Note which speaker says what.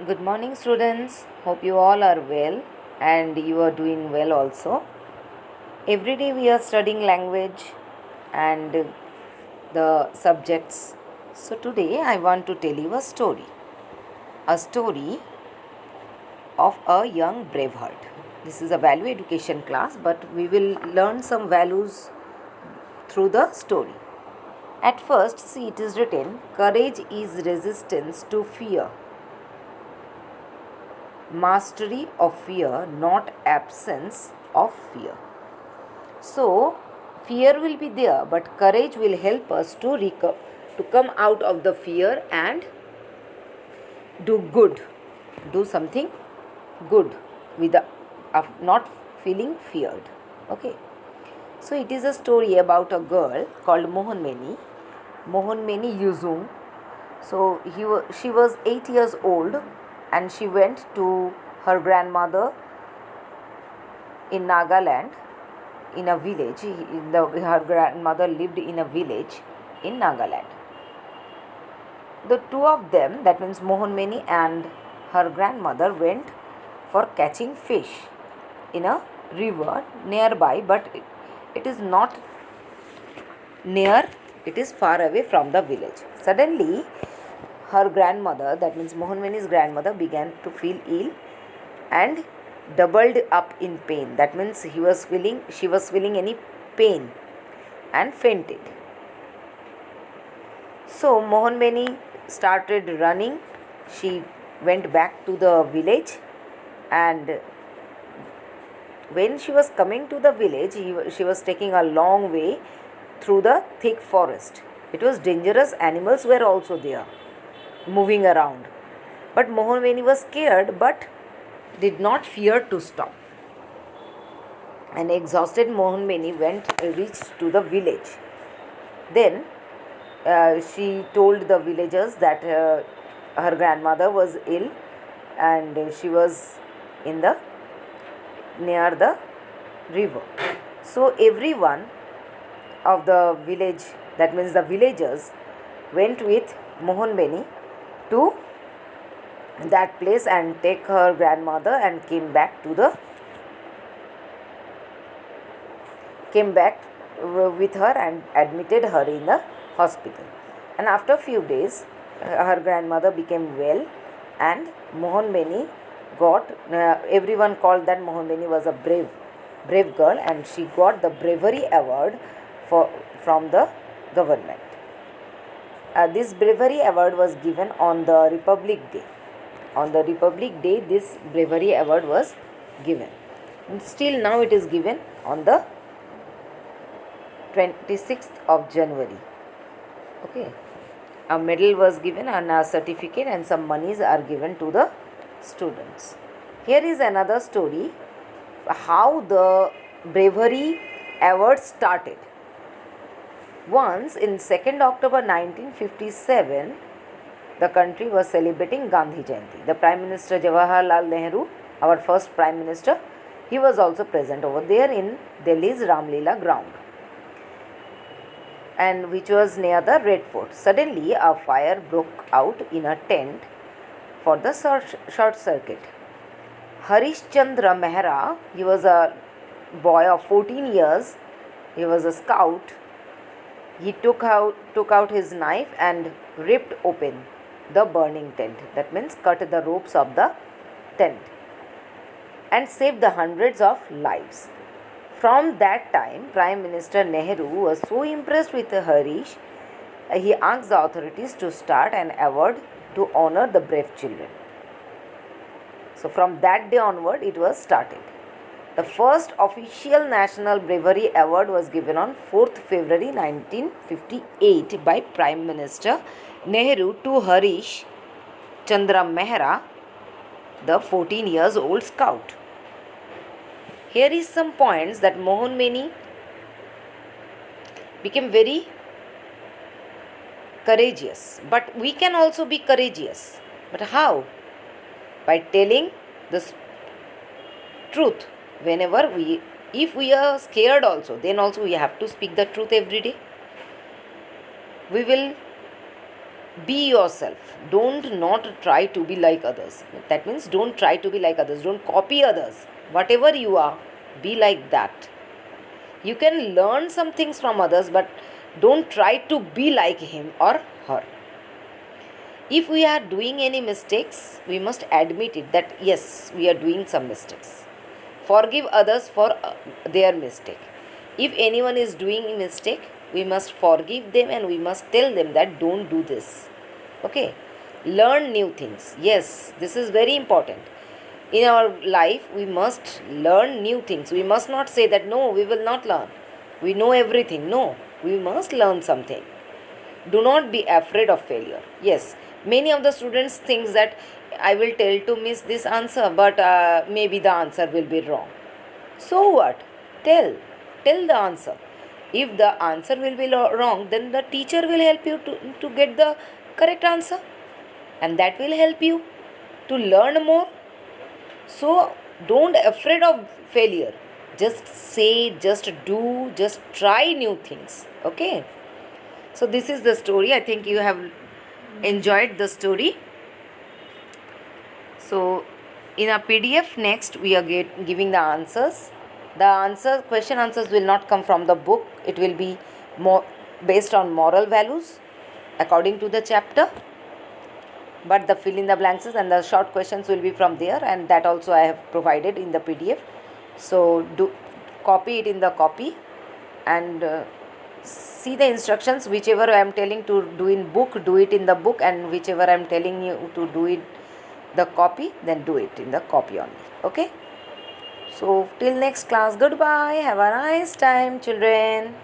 Speaker 1: Good morning, students. Hope you all are well and you are doing well also. Every day we are studying language and the subjects. So, today I want to tell you a story of a young braveheart. This is a value education class, but we will learn some values through the story. At first, see, it is written, courage is resistance to fear. Mastery of fear, not absence of fear. So, fear will be there, but courage will help us to come out of the fear and do good, do something good with of not feeling feared. Okay. So, it is a story about a girl called Mohanmeni Yuzung. So, she was 8 years old and she went to her grandmother in Nagaland in a village. Her grandmother lived in a village in Nagaland. The two of them, that means Mohanmeni and her grandmother, went for catching fish in a river nearby, but it is not near, it is far away from the village. Suddenly, her grandmother, that means Mohanmeni's grandmother, began to feel ill and doubled up in pain. That means she was feeling any pain and fainted. So Mohanmeni started running. She went back to the village, and when she was coming to the village, she was taking a long way through the thick forest. It was dangerous, animals were also there, moving around. But Mohanmeni was scared but did not fear to stop. An exhausted Mohanmeni reached to the village. Then she told the villagers that her grandmother was ill and she was in the near the river. So everyone of the village, that means the villagers, went with Mohanmeni to that place and take her grandmother and came back with her and admitted her in the hospital. And after few days, her grandmother became well, and Mohanmeni got everyone called that Mohanmeni was a brave girl, and she got the bravery award from the government. This bravery award was given on the Republic Day. On the Republic Day, this bravery award was given. And still now it is given on the 26th of January. Okay. A medal was given and a certificate and some monies are given to the students. Here is another story how the bravery award started. Once in 2nd October 1957, the country was celebrating Gandhi Jayanti. The Prime Minister Jawaharlal Nehru, our first Prime Minister, he was also present over there in Delhi's Ramlila ground, and which was near the Red Fort. Suddenly, a fire broke out in a tent for the short circuit. Harish Chandra Mehra, he was a boy of 14 years, he was a scout. He took out his knife and ripped open the burning tent. That means cut the ropes of the tent and saved the hundreds of lives. From that time, Prime Minister Nehru was so impressed with Harish, he asked the authorities to start an award to honor the brave children. So from that day onward, it was started. The first official National Bravery Award was given on 4th February 1958 by Prime Minister Nehru to Harish Chandra Mehra, the 14 years old scout. Here is some points that Mohanmeni became very courageous. But we can also be courageous. But how? By telling the truth. If we are scared also, then also we have to speak the truth every day. We will Be yourself. Don't not try to be like others. That means don't try to be like others. Don't copy others. Whatever you are, be like that. You can learn some things from others, but don't try to be like him or her. If we are doing any mistakes, we must admit it that yes, we are doing some mistakes. Forgive others for their mistake. If anyone is doing a mistake, we must forgive them and we must tell them that don't do this. Okay? Learn new things. Yes, this is very important. In our life, we must learn new things. We must not say that no, we will not learn. We know everything. No, we must learn something. Do not be afraid of failure. Yes, many of the students think that I will tell to miss this answer, but maybe the answer will be wrong. So what? Tell the answer. If the answer will be wrong, then the teacher will help you to get the correct answer, and that will help you to learn more. So don't afraid of failure. Just say, just do, just try new things. Okay. So this is the story. I think you have enjoyed the story. So in a PDF next we are giving the answers. The question answers will not come from the book. It will be more based on moral values according to the chapter. But the fill in the blanks and the short questions will be from there, and that also I have provided in the PDF. So do copy it in the copy and see the instructions. Whichever I am telling to do in book, do it in the book, and whichever I am telling you to do it the copy, then do it in the copy only. Okay. So till next class, goodbye. Have a nice time, children.